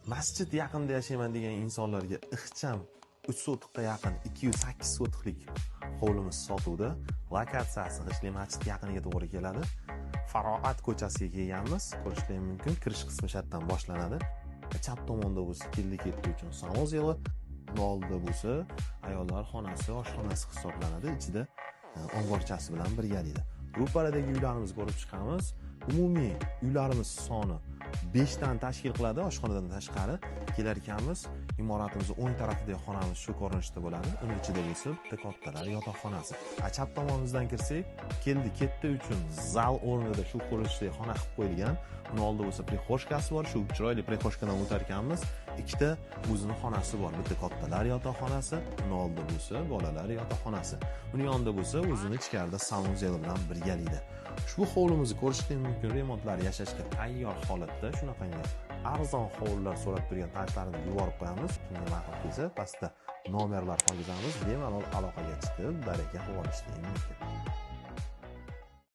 masjid yaqinida yashayman degan insonlarga ixcham 3 sotixga yaqin 208 sotixlik hovlimiz sotuvda. Lokatsiyasi G'ishli masjid yaqiniga to'g'ri keladi. Faroat ko'chasiga kelganmiz. Ko'rishingiz mumkin. Kirish qismi shartdan boshlanadi. Chap tomonda bo'lsa keldi-ketdi uchun samozyeli, oldida bo'lsa ayollar xonasi, oshxonasi hisoblanadi. Ichida omborchasi bilan birgalikda. Ro'paradagi uylarimizni ko'rib chiqamiz. Umumiy uylarimiz soni 5 dan tashkil qiladi. Oshxonadan tashqari kelar ekanmiz. Imoratimiz o'ng tarafidagi xonamiz shu ko'rinishda bo'ladi. Uning ichida bo'lsa bitta kattalar yotoqxonasi. Chap tomonimizdan kirsak, keldi-ketdi uchun zal o'rnida shu ko'rinishdagi xona qilib qo'yilgan. Uning oldida bo'lsa prixoshkasi bor. Shu chiroyli prixoshkadan o'tar ekanmiz. Ikkita o'zining xonasi bor. Bitta kattalar yotoqxonasi, uning oldida bo'lsa bolalar yotoqxonasi. Uning yonida bo'lsa o'zining ichkarida samozyeli bilan birgalikda. Ushbu hovlimizni ko'rishingiz mumkin. Remontlar yashashga tayyor holatda. Shunaqangi arzon hovlilar so'rab turgan tanishlarimizni yuborib qo'yamiz. Shunga ma'qul kelsa, pastda nomerlar qoldiramiz. Bemalol aloqaga chiqib, baraka qilib olishingiz mumkin.